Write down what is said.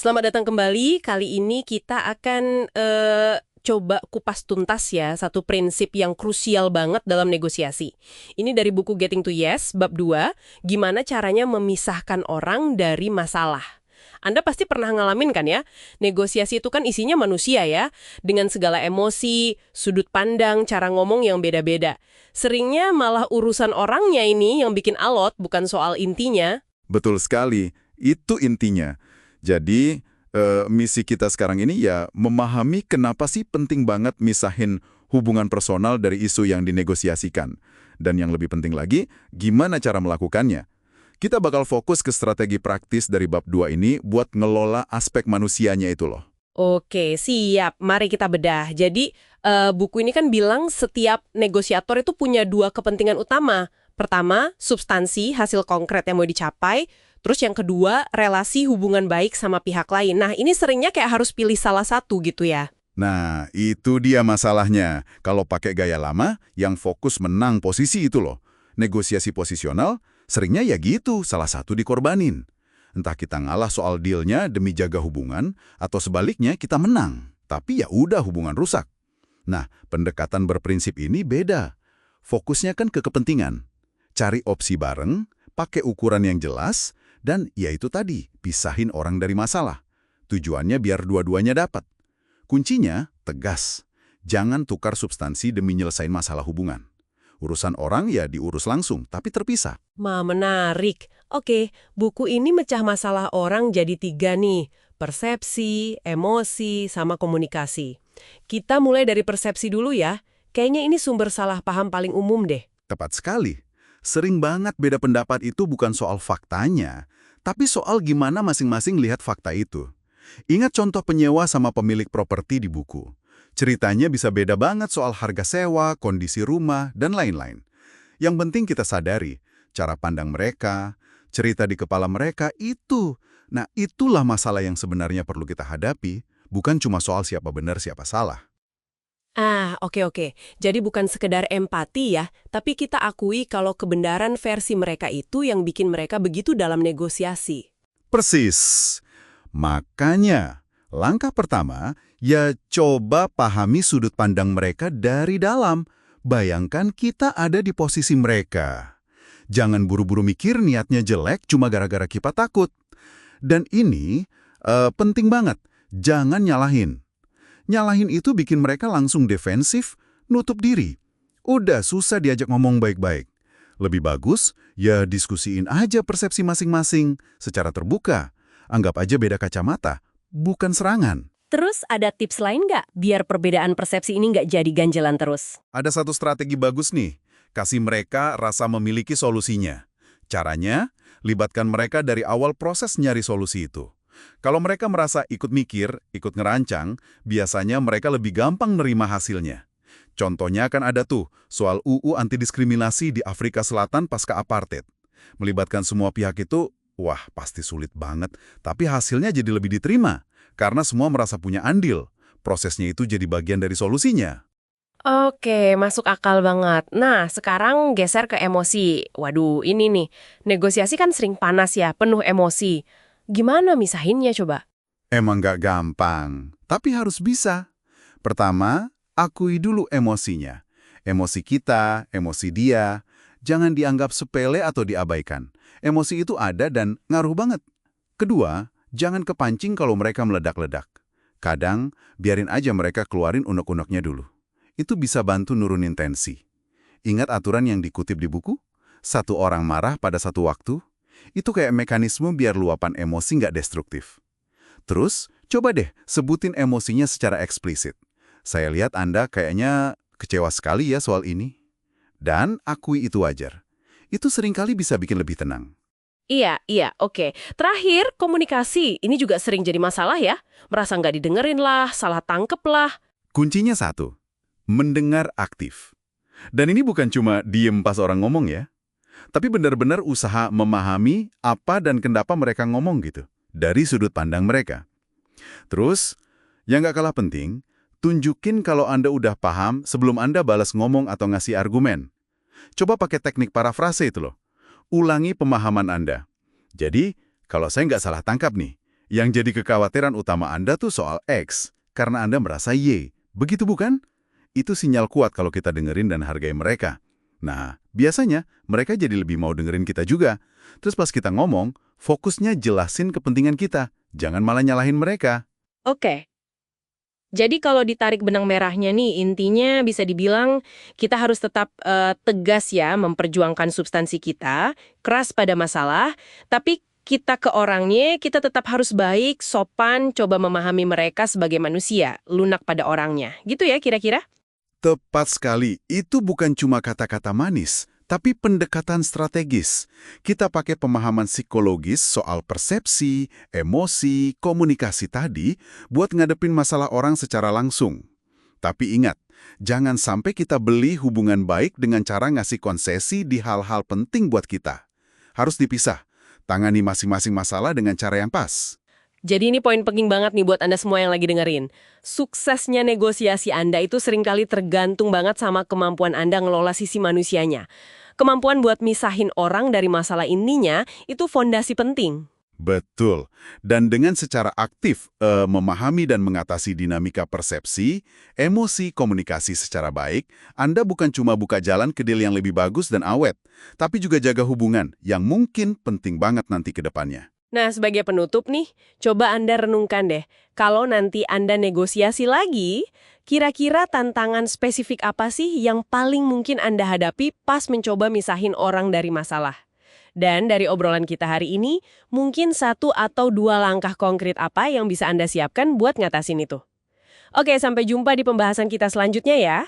Selamat datang kembali. Kali ini kita akan coba kupas tuntas ya satu prinsip yang krusial banget dalam negosiasi. Ini dari buku Getting to Yes, bab 2, gimana caranya memisahkan orang dari masalah. Anda pasti pernah ngalamin kan ya? Negosiasi itu kan isinya manusia ya, dengan segala emosi, sudut pandang, cara ngomong yang beda-beda. Seringnya malah urusan orangnya ini yang bikin alot, bukan soal intinya. Betul sekali, itu intinya. Jadi, misi kita sekarang ini ya memahami kenapa sih penting banget misahin hubungan personal dari isu yang dinegosiasikan. Dan yang lebih penting lagi, gimana cara melakukannya. Kita bakal fokus ke strategi praktis dari bab 2 ini buat ngelola aspek manusianya itu loh. Oke, siap. Mari kita bedah. Jadi, buku ini kan bilang setiap negosiator itu punya dua kepentingan utama. Pertama, substansi, hasil konkret yang mau dicapai. Terus yang kedua, relasi hubungan baik sama pihak lain. Nah, ini seringnya kayak harus pilih salah satu gitu ya. Nah, itu dia masalahnya. Kalau pakai gaya lama, yang fokus menang posisi itu loh. Negosiasi posisional, seringnya ya gitu, salah satu dikorbanin. Entah kita ngalah soal dealnya demi jaga hubungan, atau sebaliknya kita menang. Tapi ya udah hubungan rusak. Nah, pendekatan berprinsip ini beda. Fokusnya kan ke kepentingan. Cari opsi bareng, pakai ukuran yang jelas, dan ya itu tadi, pisahin orang dari masalah. Tujuannya biar dua-duanya dapat. Kuncinya, tegas. Jangan tukar substansi demi nyelesain masalah hubungan. Urusan orang ya diurus langsung, tapi terpisah. Menarik. Oke, buku ini mecah masalah orang jadi 3 nih. Persepsi, emosi, sama komunikasi. Kita mulai dari persepsi dulu ya. Kayaknya ini sumber salah paham paling umum deh. Tepat sekali. Sering banget beda pendapat itu bukan soal faktanya, tapi soal gimana masing-masing lihat fakta itu. Ingat contoh penyewa sama pemilik properti di buku. Ceritanya bisa beda banget soal harga sewa, kondisi rumah, dan lain-lain. Yang penting kita sadari, cara pandang mereka, cerita di kepala mereka itu. Nah, itulah masalah yang sebenarnya perlu kita hadapi, bukan cuma soal siapa benar siapa salah. Oke. Jadi bukan sekedar empati ya, tapi kita akui kalau kebenaran versi mereka itu yang bikin mereka begitu dalam negosiasi. Persis. Makanya, langkah pertama, ya coba pahami sudut pandang mereka dari dalam. Bayangkan kita ada di posisi mereka. Jangan buru-buru mikir niatnya jelek cuma gara-gara kita takut. Dan ini penting banget, jangan nyalahin. Nyalahin itu bikin mereka langsung defensif, nutup diri. Udah susah diajak ngomong baik-baik. Lebih bagus, ya diskusiin aja persepsi masing-masing secara terbuka. Anggap aja beda kacamata, bukan serangan. Terus ada tips lain nggak biar perbedaan persepsi ini nggak jadi ganjelan terus? Ada satu strategi bagus nih, kasih mereka rasa memiliki solusinya. Caranya, libatkan mereka dari awal proses nyari solusi itu. Kalau mereka merasa ikut mikir, ikut ngerancang, biasanya mereka lebih gampang nerima hasilnya. Contohnya kan ada tuh, soal UU anti-diskriminasi di Afrika Selatan pasca apartheid. Melibatkan semua pihak itu, wah pasti sulit banget, tapi hasilnya jadi lebih diterima. Karena semua merasa punya andil. Prosesnya itu jadi bagian dari solusinya. Oke, masuk akal banget. Nah, sekarang geser ke emosi. Waduh, ini nih, negosiasi kan sering panas ya, penuh emosi. Gimana misahinnya coba? Emang nggak gampang, tapi harus bisa. Pertama, akui dulu emosinya. Emosi kita, emosi dia, jangan dianggap sepele atau diabaikan. Emosi itu ada dan ngaruh banget. Kedua, jangan kepancing kalau mereka meledak-ledak. Kadang, biarin aja mereka keluarin unek-uneknya dulu. Itu bisa bantu nurunin tensi. Ingat aturan yang dikutip di buku? Satu orang marah pada satu waktu, itu kayak mekanisme biar luapan emosi nggak destruktif. Terus, coba deh sebutin emosinya secara eksplisit. Saya lihat Anda kayaknya kecewa sekali ya soal ini. Dan akui itu wajar. Itu seringkali bisa bikin lebih tenang. Iya, oke. Terakhir, komunikasi. Ini juga sering jadi masalah ya. Merasa nggak didengerin lah, salah tangkep lah. Kuncinya satu, mendengar aktif. Dan ini bukan cuma diem pas orang ngomong ya. Tapi benar-benar usaha memahami apa dan kenapa mereka ngomong gitu, dari sudut pandang mereka. Terus, yang nggak kalah penting, tunjukin kalau Anda udah paham sebelum Anda balas ngomong atau ngasih argumen. Coba pakai teknik parafrase itu loh. Ulangi pemahaman Anda. Jadi, kalau saya nggak salah tangkap nih, Yang jadi kekhawatiran utama Anda tuh soal X, karena Anda merasa Y. Begitu bukan? Itu sinyal kuat kalau kita dengerin dan hargai mereka. Nah, biasanya mereka jadi lebih mau dengerin kita juga. Terus pas kita ngomong, fokusnya jelasin kepentingan kita. Jangan malah nyalahin mereka. Oke. Jadi kalau ditarik benang merahnya nih, intinya bisa dibilang kita harus tetap tegas ya memperjuangkan substansi kita, keras pada masalah, tapi kita ke orangnya, kita tetap harus baik, sopan, coba memahami mereka sebagai manusia, lunak pada orangnya. Gitu ya kira-kira? Tepat sekali, itu bukan cuma kata-kata manis, tapi pendekatan strategis. Kita pakai pemahaman psikologis soal persepsi, emosi, komunikasi tadi buat ngadepin masalah orang secara langsung. Tapi ingat, jangan sampai kita beli hubungan baik dengan cara ngasih konsesi di hal-hal penting buat kita. Harus dipisah, tangani masing-masing masalah dengan cara yang pas. Jadi ini poin penting banget nih buat Anda semua yang lagi dengerin. Suksesnya negosiasi Anda itu seringkali tergantung banget sama kemampuan Anda ngelola sisi manusianya. Kemampuan buat misahin orang dari masalah intinya itu fondasi penting. Betul. Dan dengan secara aktif memahami dan mengatasi dinamika persepsi, emosi, komunikasi secara baik, Anda bukan cuma buka jalan ke deal yang lebih bagus dan awet, tapi juga jaga hubungan yang mungkin penting banget nanti ke depannya. Nah, sebagai penutup nih, coba Anda renungkan deh, kalau nanti Anda negosiasi lagi, kira-kira tantangan spesifik apa sih yang paling mungkin Anda hadapi pas mencoba misahin orang dari masalah? Dan dari obrolan kita hari ini, mungkin 1 atau 2 langkah konkret apa yang bisa Anda siapkan buat ngatasin itu? Oke, sampai jumpa di pembahasan kita selanjutnya ya.